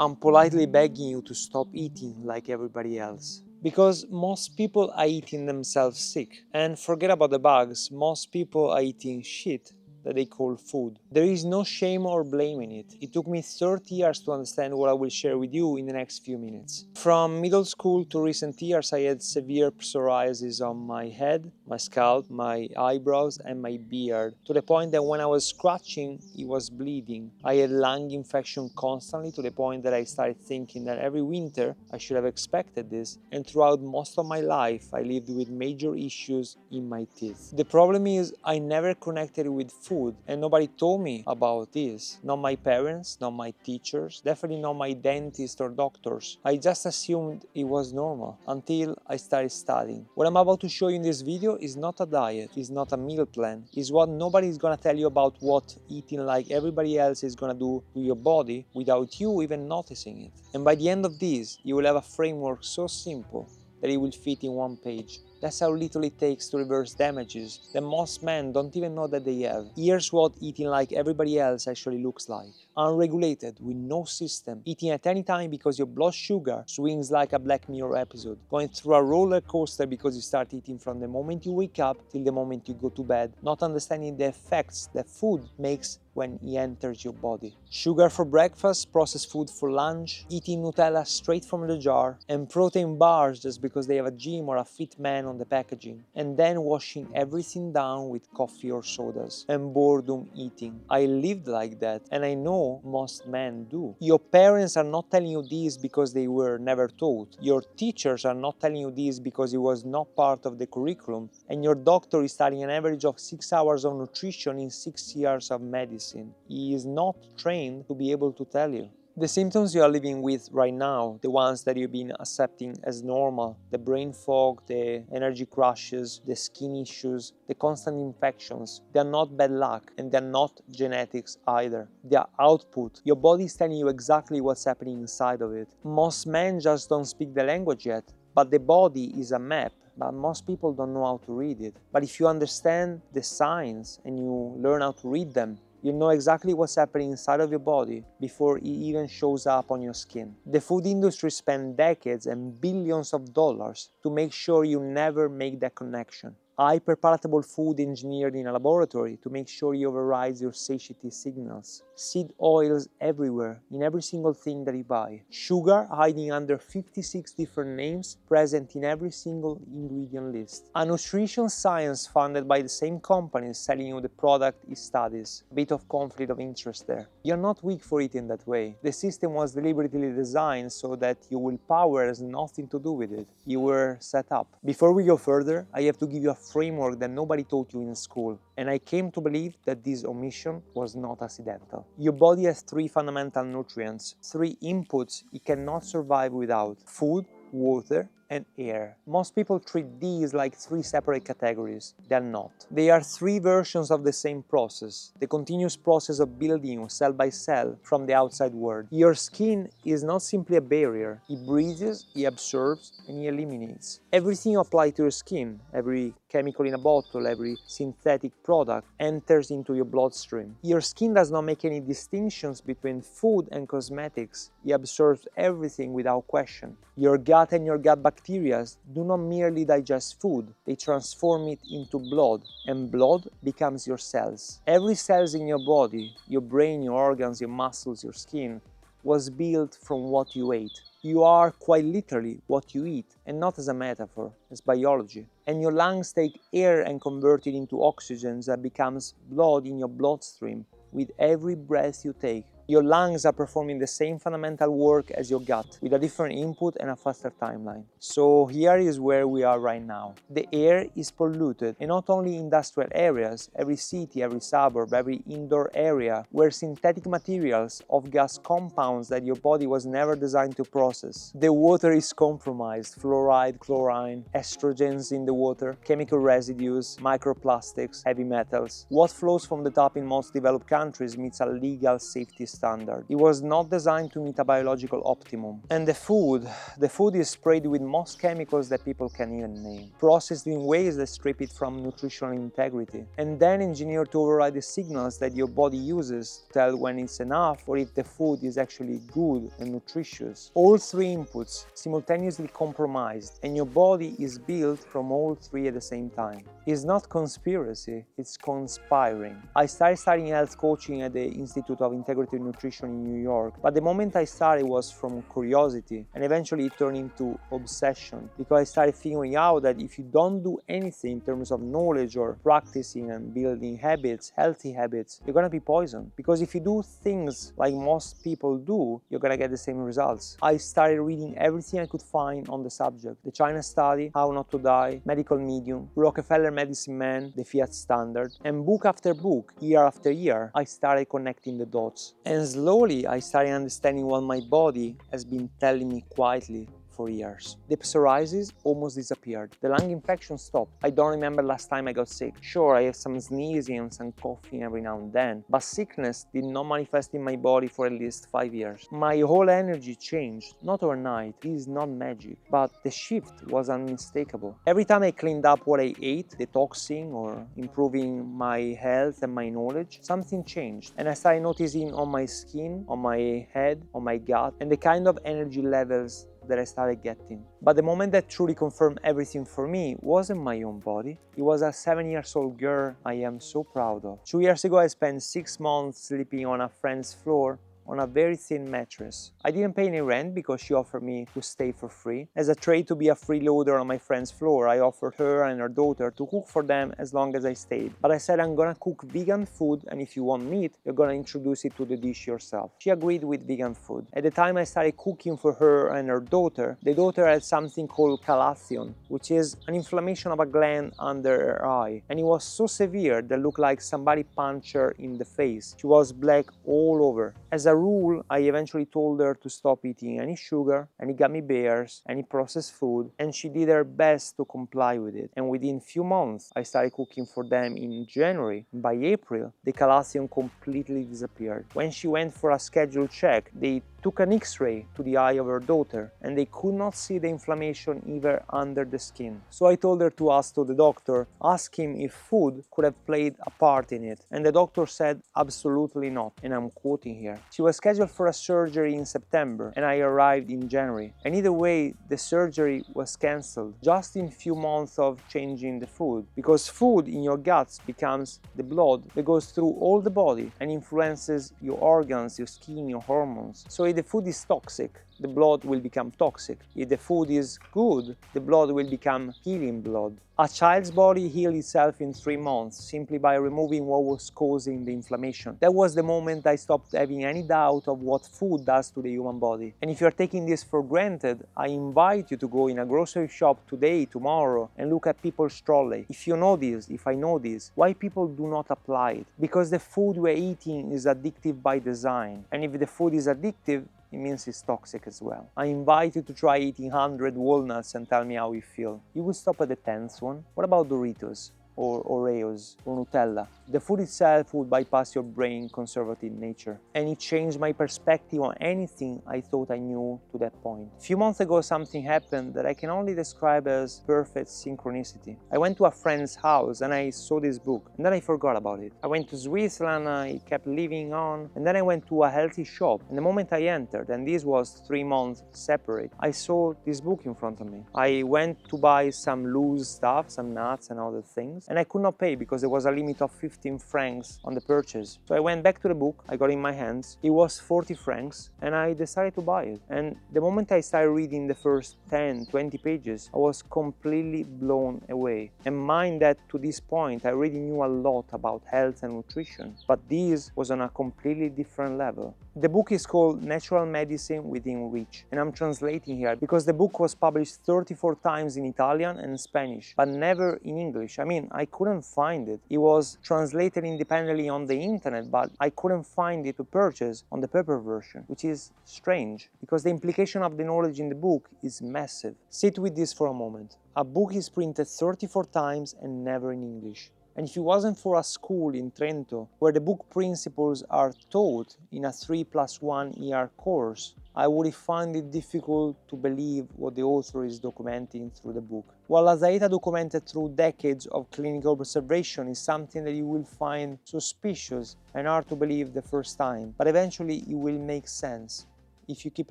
I'm politely begging you to stop eating like everybody else. Because most people are eating themselves sick. And forget about the bugs, most people are eating shit that they call food. There is no shame or blame in it. It took me 30 years to understand what I will share with you in the next few minutes. From middle school to recent years, I had severe psoriasis on my head, my scalp, my eyebrows, and my beard, to the point that when I was scratching, it was bleeding. I had lung infection constantly, to the point that I started thinking that every winter I should have expected this, and throughout most of my life, I lived with major issues in my teeth. The problem is, I never connected with food, and nobody told me about this. Not my parents, not my teachers, definitely not my dentist or doctors. I just assumed it was normal until I started studying. What I'm about to show you in this video is not a diet, is not a meal plan, is what nobody is gonna tell you about what eating like everybody else is gonna do to your body without you even noticing it. And by the end of this, you will have a framework so simple that it will fit in one page. That's how little it takes to reverse damages that most men don't even know that they have. Here's what eating like everybody else actually looks like. Unregulated, with no system, eating at any time because your blood sugar swings like a Black Mirror episode, going through a roller coaster because you start eating from the moment you wake up till the moment you go to bed, not understanding the effects that food makes when it enters your body. Sugar for breakfast, processed food for lunch, eating Nutella straight from the jar, and protein bars just because they have a gym or a fit man on the packaging, and then washing everything down with coffee or sodas, and boredom eating. I lived like that, and I know most men do. Your parents are not telling you this because they were never taught. Your teachers are not telling you this because it was not part of the curriculum, and your doctor is studying an average of 6 hours of nutrition in 6 years of medicine. He is not trained to be able to tell you. The symptoms you are living with right now, the ones that you've been accepting as normal, the brain fog, the energy crashes, the skin issues, the constant infections, they are not bad luck, and they are not genetics either. They are output. Your body is telling you exactly what's happening inside of it. Most men just don't speak the language yet, but the body is a map. But most people don't know how to read it. But if you understand the signs and you learn how to read them, you know exactly what's happening inside of your body before it even shows up on your skin. The food industry spent decades and billions of dollars to make sure you never make that connection. Hyper-palatable food engineered in a laboratory to make sure you override your satiety signals. Seed oils everywhere, in every single thing that you buy. Sugar hiding under 56 different names, present in every single ingredient list. A nutrition science funded by the same companies selling you the product it studies. A bit of conflict of interest there. You're not weak for eating that way. The system was deliberately designed so that your willpower has nothing to do with it. You were set up. Before we go further, I have to give you a framework that nobody taught you in school, and I came to believe that this omission was not accidental. Your body has 3 fundamental nutrients, 3 inputs it cannot survive without: food, water, and air. Most people treat these like 3 separate categories. They are not. They are 3 versions of the same process, the continuous process of building you cell by cell from the outside world. Your skin is not simply a barrier. It breathes, it absorbs, and it eliminates. Everything you apply to your skin, every chemical in a bottle, every synthetic product, enters into your bloodstream. Your skin does not make any distinctions between food and cosmetics. It absorbs everything without question. Your gut and your gut bacteria do not merely digest food, they transform it into blood, and blood becomes your cells. Every cell in your body, your brain, your organs, your muscles, your skin, was built from what you ate. You are quite literally what you eat, and not as a metaphor, as biology. And your lungs take air and convert it into oxygen that becomes blood in your bloodstream with every breath you take. Your lungs are performing the same fundamental work as your gut, with a different input and a faster timeline. So here is where we are right now. The air is polluted, and not only industrial areas, every city, every suburb, every indoor area, where synthetic materials of gas compounds that your body was never designed to process. The water is compromised, fluoride, chlorine, estrogens in the water, chemical residues, microplastics, heavy metals. What flows from the top in most developed countries meets a legal safety standard. It was not designed to meet a biological optimum. And the food is sprayed with most chemicals that people can even name, processed in ways that strip it from nutritional integrity, and then engineered to override the signals that your body uses to tell when it's enough or if the food is actually good and nutritious. All three inputs simultaneously compromised, and your body is built from all three at the same time. It's not conspiracy, it's conspiring. I started studying health coaching at the Institute of Integrative Nutrition in New York, but the moment I started was from curiosity, and eventually it turned into obsession, because I started figuring out that if you don't do anything in terms of knowledge or practicing and building habits, healthy habits, you're gonna be poisoned. Because if you do things like most people do, you're gonna get the same results. I started reading everything I could find on the subject: the China Study, How Not to Die, Medical Medium, Rockefeller Medicine Man, the Fiat Standard, and book after book, year after year, I started connecting the dots. And slowly I started understanding what my body has been telling me quietly for years. The psoriasis almost disappeared. The lung infection stopped. I don't remember last time I got sick. Sure, I have some sneezing and some coughing every now and then, but sickness did not manifest in my body for at least 5 years. My whole energy changed, not overnight. This is not magic, but the shift was unmistakable. Every time I cleaned up what I ate, detoxing or improving my health and my knowledge, something changed. And I started noticing on my skin, on my head, on my gut, and the kind of energy levels that I started getting. But the moment that truly confirmed everything for me wasn't my own body. It was a 7-year-old girl I am so proud of. 2 years ago, I spent 6 months sleeping on a friend's floor on a very thin mattress. I didn't pay any rent because she offered me to stay for free. As a trade to be a freeloader on my friend's floor, I offered her and her daughter to cook for them as long as I stayed. But I said, I'm gonna cook vegan food, and if you want meat, you're gonna introduce it to the dish yourself. She agreed with vegan food. At the time I started cooking for her and her daughter, the daughter had something called calatheon, which is an inflammation of a gland under her eye. And it was so severe that it looked like somebody punched her in the face. She was black all over. As a rule, I eventually told her to stop eating any sugar, any gummy bears, any processed food, and she did her best to comply with it. And within few months, I started cooking for them in January. By April, the calatheon completely disappeared. When she went for a scheduled check, they took an X-ray to the eye of her daughter, and they could not see the inflammation even under the skin. So I told her to ask the doctor, ask him if food could have played a part in it. And the doctor said, absolutely not. And I'm quoting here. She was scheduled for a surgery in September, and I arrived in January. And either way, the surgery was cancelled just in few months of changing the food. Because food in your guts becomes the blood that goes through all the body and influences your organs, your skin, your hormones. So if the food is toxic, the blood will become toxic. If the food is good, the blood will become healing blood. A child's body healed itself in 3 months simply by removing what was causing the inflammation. That was the moment I stopped having any doubt of what food does to the human body. And if you're taking this for granted, I invite you to go in a grocery shop today, tomorrow, and look at people's trolley. If you know this, if I know this, why people do not apply it? Because the food we're eating is addictive by design. And if the food is addictive, it means it's toxic as well. I invite you to try eating 100 walnuts and tell me how you feel. You will stop at the 10th one. What about Doritos? Or Oreos, or Nutella? The food itself would bypass your brain conservative nature. And it changed my perspective on anything I thought I knew to that point. A few months ago, something happened that I can only describe as perfect synchronicity. I went to a friend's house and I saw this book, and then I forgot about it. I went to Switzerland, I kept living on, and then I went to a healthy shop. And the moment I entered, and this was 3 months separate, I saw this book in front of me. I went to buy some loose stuff, some nuts and other things, and I could not pay because there was a limit of 15 francs on the purchase. So I went back to the book, I got it in my hands, it was 40 francs, and I decided to buy it. And the moment I started reading the first 10, 20 pages, I was completely blown away. And mind that to this point, I already knew a lot about health and nutrition, but this was on a completely different level. The book is called Natural Medicine Within Reach, and I'm translating here because the book was published 34 times in Italian and Spanish, but never in English. I mean, I couldn't find it. It was translated independently on the internet, but I couldn't find it to purchase on the paper version, which is strange because the implication of the knowledge in the book is massive. Sit with this for a moment. A book is printed 34 times and never in English. And if it wasn't for a school in Trento, where the book principles are taught in a 3+1 year course, I would find it difficult to believe what the author is documenting through the book. While the data documented through decades of clinical observation is something that you will find suspicious and hard to believe the first time, but eventually it will make sense. If you keep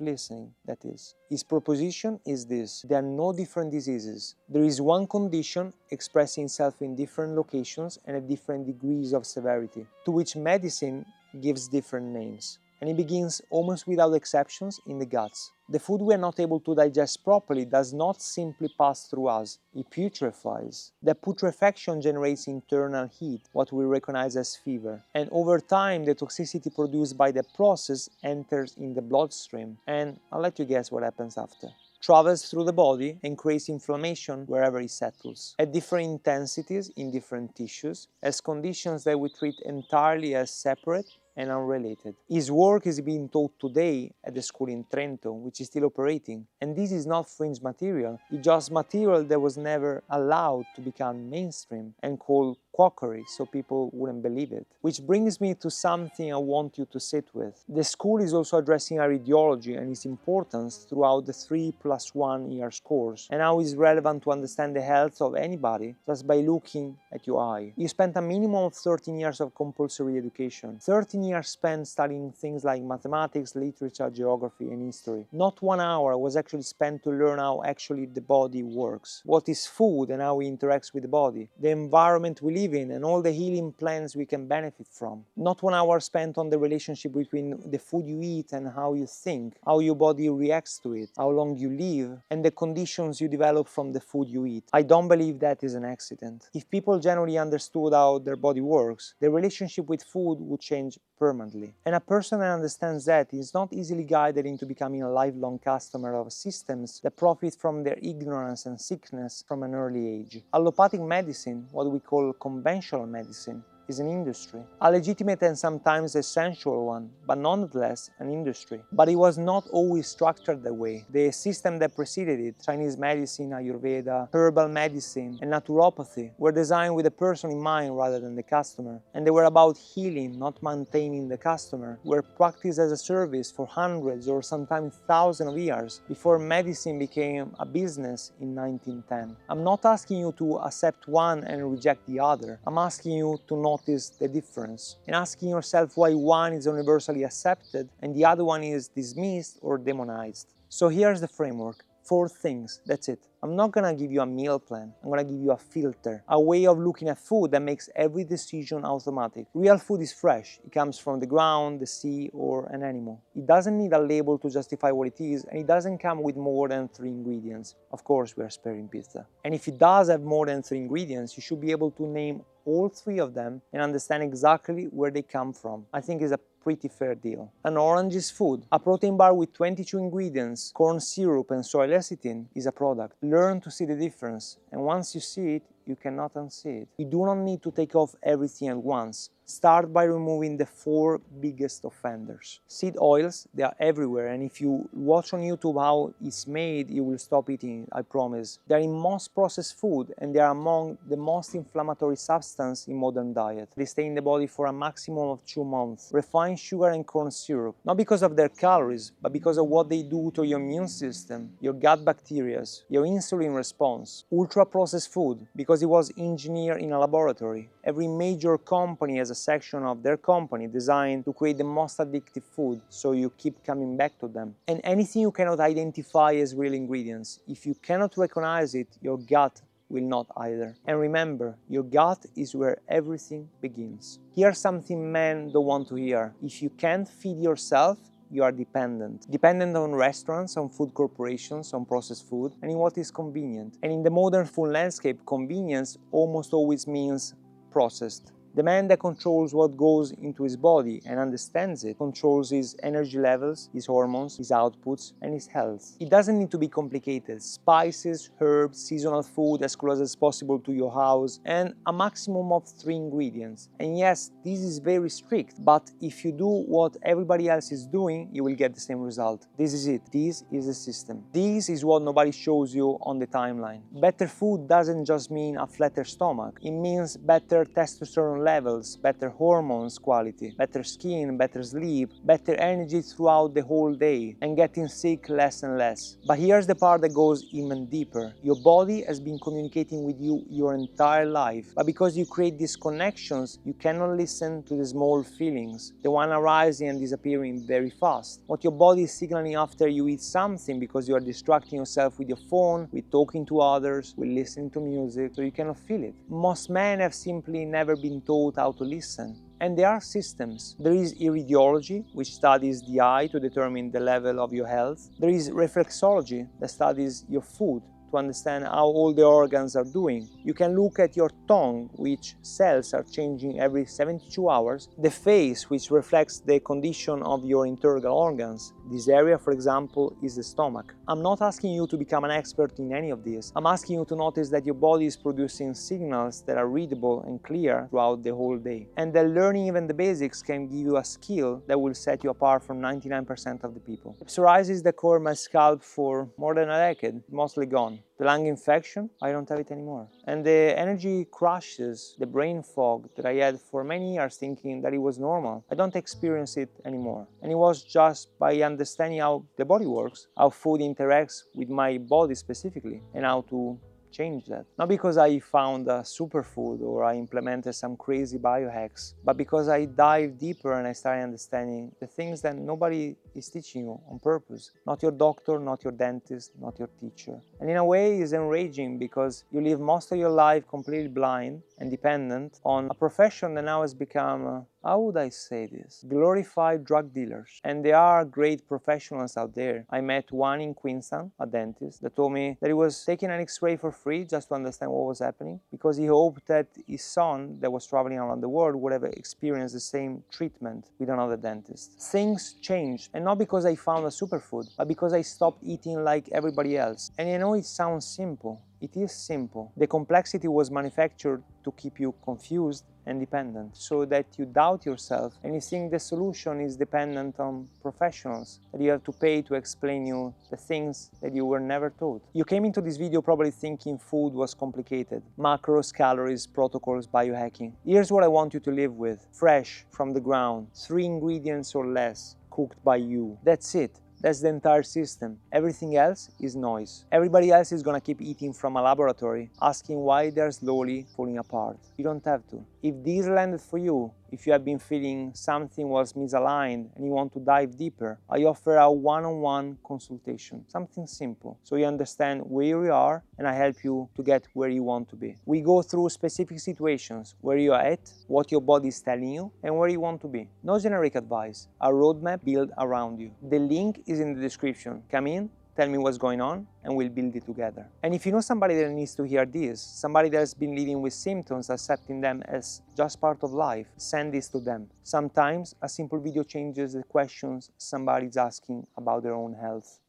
listening, that is. His proposition is this: there are no different diseases. There is one condition expressing itself in different locations and at different degrees of severity, to which medicine gives different names. And it begins almost without exceptions in the guts. The food we are not able to digest properly does not simply pass through us, it putrefies. The putrefaction generates internal heat, what we recognize as fever. And over time, the toxicity produced by the process enters in the bloodstream. And I'll let you guess what happens after. Travels through the body and creates inflammation wherever it settles, at different intensities in different tissues, as conditions that we treat entirely as separate and unrelated. His work is being taught today at the school in Trento, which is still operating. And this is not fringe material, it's just material that was never allowed to become mainstream and called quackery, so people wouldn't believe it. Which brings me to something I want you to sit with. The school is also addressing our ideology and its importance throughout the 3+1 year course, and how it's relevant to understand the health of anybody just by looking at your eye. You spent a minimum of 13 years of compulsory education. 13 years spent studying things like mathematics, literature, geography, and history. Not 1 hour was actually spent to learn how actually the body works, what is food and how it interacts with the body, the environment we live in, and all the healing plants we can benefit from. Not 1 hour spent on the relationship between the food you eat and how you think, how your body reacts to it, how long you live, and the conditions you develop from the food you eat. I don't believe that is an accident. If people generally understood how their body works, their relationship with food would change permanently. And a person that understands that is not easily guided into becoming a lifelong customer of systems that profit from their ignorance and sickness from an early age. Allopathic medicine, what we call conventional medicine, is an industry. A legitimate and sometimes essential one, but nonetheless an industry. But it was not always structured that way. The system that preceded it, Chinese medicine, Ayurveda, herbal medicine, and naturopathy, were designed with the person in mind rather than the customer. And they were about healing, not maintaining the customer, were practiced as a service for hundreds or sometimes thousands of years before medicine became a business in 1910. I'm not asking you to accept one and reject the other. I'm asking you to notice the difference and asking yourself why one is universally accepted and the other one is dismissed or demonized. So here's the framework. 4 things, that's it. I'm not gonna give you a meal plan, I'm gonna give you a filter, a way of looking at food that makes every decision automatic. Real food is fresh, it comes from the ground, the sea, or an animal. It doesn't need a label to justify what it is, and it doesn't come with more than 3 ingredients. Of course, we are sparing pizza. And if it does have more than 3 ingredients, you should be able to name all 3 of them and understand exactly where they come from. I think it's a pretty fair deal. An orange is food. A protein bar with 22 ingredients, corn syrup and soy lecithin is a product. Learn to see the difference, and once you see it, you cannot unsee it. You do not need to take off everything at once. Start by removing the 4 biggest offenders. Seed oils, they are everywhere, and if you watch on YouTube how it's made, you will stop eating it, I promise. They are in most processed food, and they are among the most inflammatory substance in modern diet. They stay in the body for a maximum of 2 months. Refined sugar and corn syrup, not because of their calories, but because of what they do to your immune system, your gut bacteria, your insulin response. Ultra-processed food, because it was engineered in a laboratory. Every major company has a section of their company designed to create the most addictive food, so you keep coming back to them. And anything you cannot identify as real ingredients, if you cannot recognize it, your gut will not either. And remember, your gut is where everything begins. Here's something men don't want to hear. If you can't feed yourself, you are dependent. Dependent on restaurants, on food corporations, on processed food, and in what is convenient. And in the modern food landscape, convenience almost always means processed. The man that controls what goes into his body and understands it controls his energy levels, his hormones, his outputs, and his health. It doesn't need to be complicated. Spices, herbs, seasonal food as close as possible to your house, and a maximum of 3 ingredients. And yes, this is very strict, but if you do what everybody else is doing, you will get the same result. This is it. This is the system. This is what nobody shows you on the timeline. Better food doesn't just mean a flatter stomach. It means better testosterone levels, better hormones quality, better skin, better sleep, better energy throughout the whole day, and getting sick less and less. But here's the part that goes even deeper. Your body has been communicating with you your entire life, but because you create these connections, you cannot listen to the small feelings, the one arising and disappearing very fast. What your body is signaling after you eat something because you are distracting yourself with your phone, with talking to others, with listening to music, so you cannot feel it. Most men have simply never been taught how to listen. And there are systems. There is iridiology, which studies the eye to determine the level of your health. There is reflexology, that studies your food to understand how all the organs are doing. You can look at your tongue, which cells are changing every 72 hours. The face, which reflects the condition of your internal organs. This area, for example, is the stomach. I'm not asking you to become an expert in any of this. I'm asking you to notice that your body is producing signals that are readable and clear throughout the whole day. And that learning even the basics can give you a skill that will set you apart from 99% of the people. Psoriasis that covered my scalp for more than a decade, mostly gone. The lung infection, I don't have it anymore. And the energy crashes, the brain fog that I had for many years thinking that it was normal, I don't experience it anymore. And it was just by understanding how the body works, how food interacts with my body specifically, and how to change that. Not because I found a superfood or I implemented some crazy biohacks, but because I dived deeper and I started understanding the things that nobody is teaching you on purpose. Not your doctor, not your dentist, not your teacher. And in a way, it's enraging because you live most of your life completely blind and dependent on a profession that now has become how would I say this? Glorified drug dealers. And there are great professionals out there. I met one in Queenstown, a dentist, that told me that he was taking an X-ray for free just to understand what was happening because he hoped that his son that was traveling around the world would have experienced the same treatment with another dentist. Things changed, and not because I found a superfood, but because I stopped eating like everybody else. And I know it sounds simple. It is simple. The complexity was manufactured to keep you confused and dependent, so that you doubt yourself and you think the solution is dependent on professionals that you have to pay to explain you the things that you were never taught. You came into this video probably thinking food was complicated. Macros, calories, protocols, biohacking. Here's what I want you to live with. Fresh, from the ground, 3 ingredients or less, cooked by you. That's it. That's the entire system. Everything else is noise. Everybody else is gonna keep eating from a laboratory, asking why they're slowly falling apart. You don't have to. If this landed for you, if you have been feeling something was misaligned and you want to dive deeper, I offer a one-on-one consultation. Something simple, so you understand where you are and I help you to get where you want to be. We go through specific situations, where you are at, what your body is telling you, and where you want to be. No generic advice, a roadmap built around you. The link is in the description. Come in, tell me what's going on, and we'll build it together. And if you know somebody that needs to hear this, somebody that has been living with symptoms, accepting them as just part of life, send this to them. Sometimes a simple video changes the questions somebody's asking about their own health.